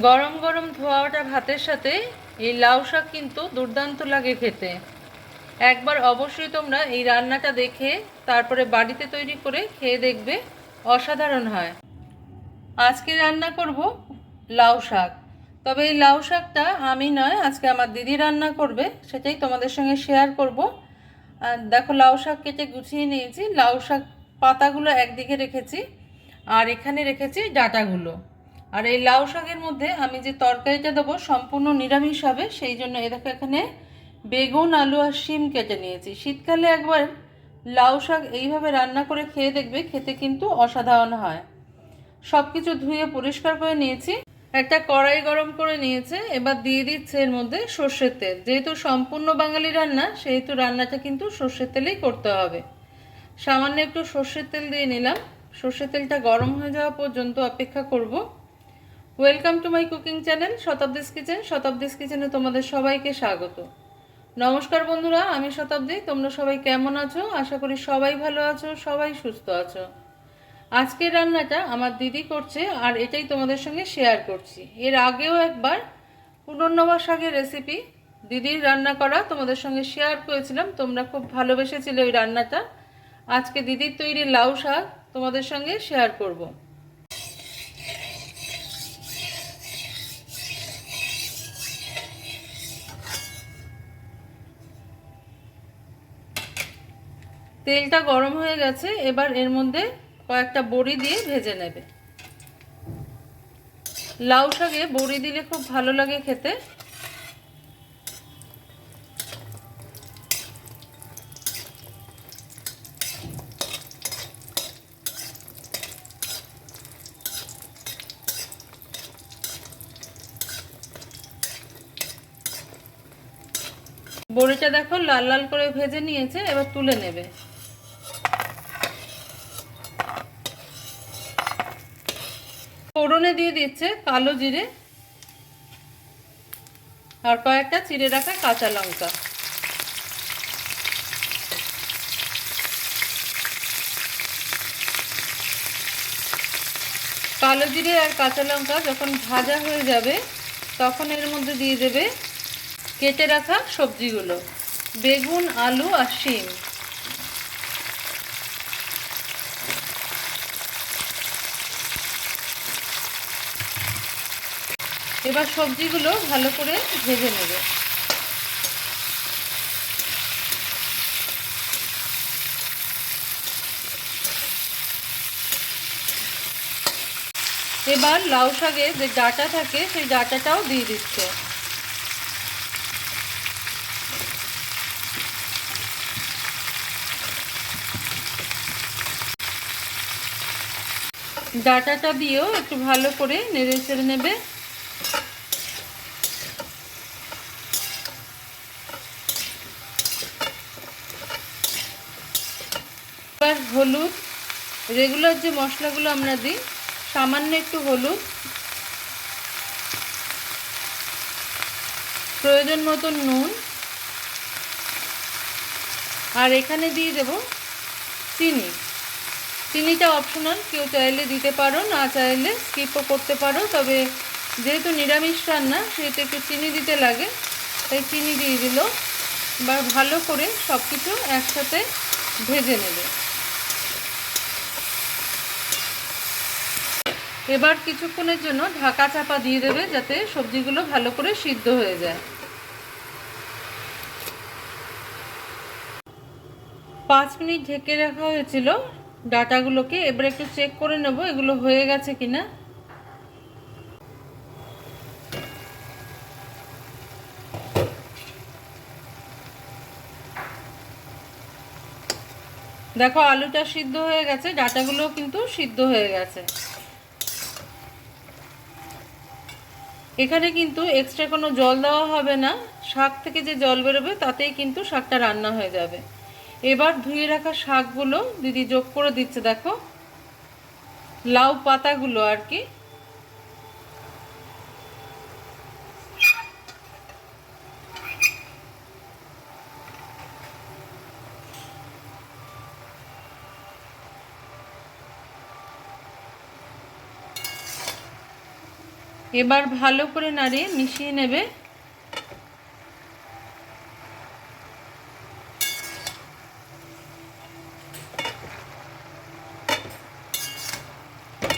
গরম গরম ধোয়া ওঠা ভাতের সাথে এই লাউ শাক কিন্তু দুর্দান্ত লাগে খেতে। একবার অবশ্যই তোমরা এই রান্নাটা দেখে তারপরে বাড়িতে তৈরি করে খেয়ে দেখবে, অসাধারণ হয়। আজকে রান্না করব লাউ শাক। তবে এই লাউ শাকটা আমি নয়, আজকে আমার দিদি রান্না করবে, সেটাই তোমাদের সঙ্গে শেয়ার করব। আর দেখো, লাউ শাক কেটে গুছিয়ে নিয়েছি। লাউ শাক পাতাগুলো একদিকে রেখেছি, আর এখানে রেখেছি ডাঁটাগুলো। আর এই লাউ শাকের মধ্যে আমি যে তরকারিটা দেবো সম্পূর্ণ নিরামিষ হবে, সেই জন্য দেখো এখানে বেগুন, আলু আর শিম কেটে নিয়েছি। শীতকালে একবার লাউ শাক এইভাবে রান্না করে খেয়ে দেখবে, খেতে কিন্তু অসাধারণ হয়। সব কিছু ধুয়ে পরিষ্কার করে নিয়েছি। একটা কড়াই গরম করে নিয়েছে, এবার দিয়ে দিচ্ছে এর মধ্যে সর্ষের তেল। যেহেতু সম্পূর্ণ বাঙালি রান্না, সেহেতু রান্নাটা কিন্তু সর্ষের তেলেই করতে হবে। সামান্য একটু সর্ষের তেল দিয়ে নিলাম। সর্ষের তেলটা গরম হয়ে যাওয়া পর্যন্ত অপেক্ষা করব। Welcome to my cooking channel Shatabdi's kitchen. Shatabdi's কিচেনে তোমাদের সবাইকে স্বাগত। নমস্কার বন্ধুরা, আমি শতাব্দী। তোমরা সবাই কেমন আছো? আশা করি সবাই ভালো আছো, সবাই সুস্থ আছো। আজকের রান্নাটা আমার দিদি করছে, আর এটাই তোমাদের সঙ্গে শেয়ার করছি। এর আগেও একবার পুনর্নবা শাকের রেসিপি দিদির রান্না করা তোমাদের সঙ্গে শেয়ার করেছিলাম, তোমরা খুব ভালোবেসেছিলে ওই রান্নাটা। আজকে দিদির তৈরি লাউ শাক তোমাদের সঙ্গে শেয়ার করব। তেলটা গরম হয়ে গেছে, এবার এর মধ্যে কয়েকটা বড়ি দিয়ে ভেজে নেবে। লাউ শাকে বড়ি দিলে খুব ভালো লাগে খেতে। বড়িটা দেখো লাল লাল করে ভেজে নিয়েছে, এবার তুলে নেবে। ফোড়নে দিয়ে দিচ্ছে কালো জিরে আর কয়েকটা চিড়ে রাখা কাঁচা লঙ্কা। কালো জিরে আর কাঁচা লঙ্কা যখন ভাজা হয়ে যাবে, তখন এর মধ্যে দিয়ে দেবে কেটে রাখা সবজিগুলো, বেগুন, আলু আর শিম। এবার সবজিগুলো ভালো করে ভেজে নেবে। এবার লাউ শাকে যে ডাঁটা থাকে সেই ডাঁটাটাও দিয়ে দিচ্ছে। ডাঁটাটা দিয়েও একটু ভালো করে নেড়ে চেড়ে নেবে। এবার হলুদ, রেগুলার যে মশলাগুলো আমরা দিই, সামান্য একটু হলুদ, প্রয়োজন মতন নুন, আর এখানে দিয়ে দেব চিনি। চিনিটা অপশনাল, কেউ চাইলে দিতে পারো, না চাইলে স্কিপও করতে পারো। তবে যেহেতু নিরামিষ রান্না, সেহেতু একটু চিনি দিতে লাগে, তাই চিনি দিয়ে দিল। এবার ভালো করে সব কিছু একসাথে ভেজে নেবে। এবার কিছুক্ষণের জন্য ঢাকা চাপা দিয়ে দেবে, যাতে সবজিগুলো ভালো করে সিদ্ধ হয়ে যায়। 5 মিনিট ঢেকে রাখা হয়েছিল ডাঁটাগুলোকে। এবার একটু চেক করে নেব এগুলো হয়ে গেছে কিনা। দেখো আলুটা সিদ্ধ হয়ে গেছে, ডাঁটাগুলো কিন্তু সিদ্ধ হয়ে গেছে। এখানে কিন্তু এক্সট্রা কোনো জল দেওয়া হবে না, শাক থেকে যে জল বেরোবে তাতেই কিন্তু শাকটা রান্না হয়ে যাবে। এবার ধুয়ে রাখা শাকগুলো দিদি যোগ করে দিচ্ছে। দেখো, লাউ পাতাগুলো আর কি। এবার ভালো করে নাড়িয়ে মিশিয়ে নেবে।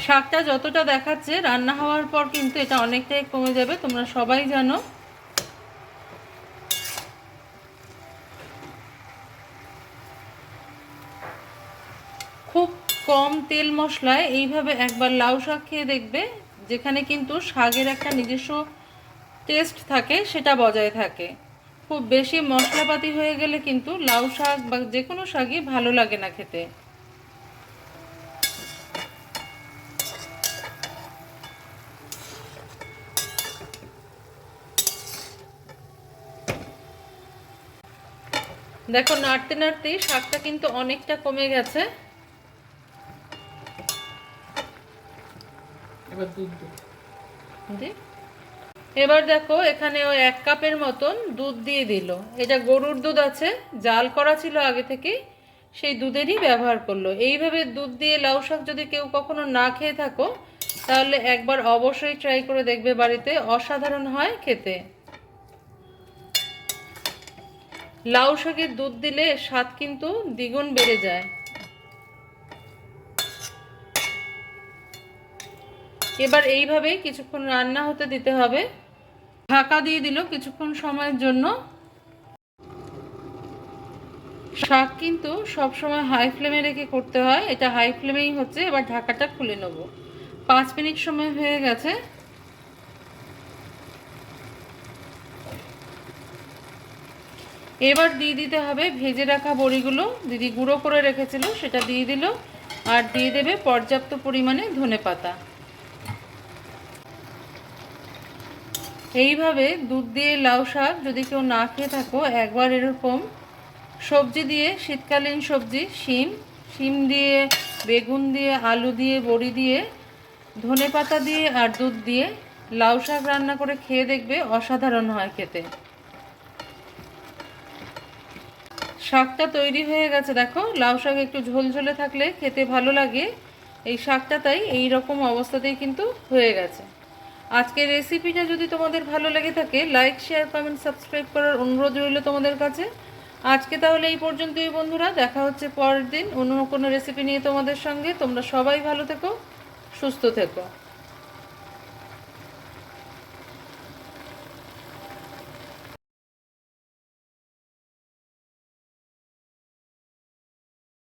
শাকটা যতটা দেখাচ্ছে রান্না হওয়ার পর কিন্তু এটা অনেকটাই কমে যাবে, তোমরা সবাই জানো। খুব কম তেল মশলায় এইভাবে একবার লাউ শাক খেয়ে দেখবে, যেখানে কিন্তু শাকের একটা নিজস্ব টেস্ট থাকে সেটা বজায় থাকে। খুব বেশি মশলাপাতি হয়ে গেলে কিন্তু লাউ শাক বা যে কোনো শাকই ভালো লাগে না খেতে। দেখো নাড়তে নাড়তেই শাকটা কিন্তু অনেকটা কমে গেছে। এবার দেখো এখানে ওই 1 কাপের মতন দুধ দিয়ে দিল। এটা গরুর দুধ আছে, জাল করা ছিল আগে থেকে, সেই দুধেরই ব্যবহার করলো। এইভাবে দুধ দিয়ে লাউ শাক যদি কেউ কখনো না খেয়ে থাকো তাহলে একবার অবশ্যই ট্রাই করে দেখবে বাড়িতে, অসাধারণ হয় খেতে। লাউ শাকের দুধ দিলে স্বাদ কিন্তু দ্বিগুণ বেড়ে যায়। এবার এইভাবেই কিছুক্ষণ রান্না হতে দিতে হবে। ঢাকা দিয়ে দিল কিছুক্ষণ সময়ের জন্য। শাক কিন্তু সব সময় হাই ফ্লেমে রেখে করতে হয়, এটা হাই ফ্লেমেই হচ্ছে। এবার ঢাকাটা খুলে নেব। 5 মিনিট সময় হয়ে গেছে। এবার দিয়ে দিতে হবে ভেজে রাখা বড়িগুলো, দিদি গুঁড়ো করে রেখেছিল সেটা দিয়ে দিল। আর দিয়ে দেবে পর্যাপ্ত পরিমাণে ধনেপাতা। এইভাবে দুধ দিয়ে লাউ শাক যদি কেউ না খেয়ে থাকো, একবার এরকম সবজি দিয়ে, শীতকালীন সবজি শিম দিয়ে, বেগুন দিয়ে, আলু দিয়ে, বড়ি দিয়ে, ধনেপাতা দিয়ে আর দুধ দিয়ে লাউ শাক রান্না করে খেয়ে দেখবে, অসাধারণ হয় খেতে। শাকটা তৈরি হয়ে গেছে। দেখো লাউ শাক একটু ঝোলঝোলে থাকলে খেতে ভালো লাগে। এই শাকটা তাই এই রকম অবস্থাতেই কিন্তু হয়ে গেছে। আজকের রেসিপিটা যদি তোমাদের ভালো লেগে থাকে, লাইক, শেয়ার, কমেন্ট, সাবস্ক্রাইব করার অনুরোধ রইল তোমাদের কাছে। আজকে তাহলে এই পর্যন্তই বন্ধুরা, দেখা হচ্ছে পরের দিন অন্য কোনো রেসিপি নিয়ে তোমাদের সঙ্গে। তোমরা সবাই ভালো থেকো, সুস্থ থেকো।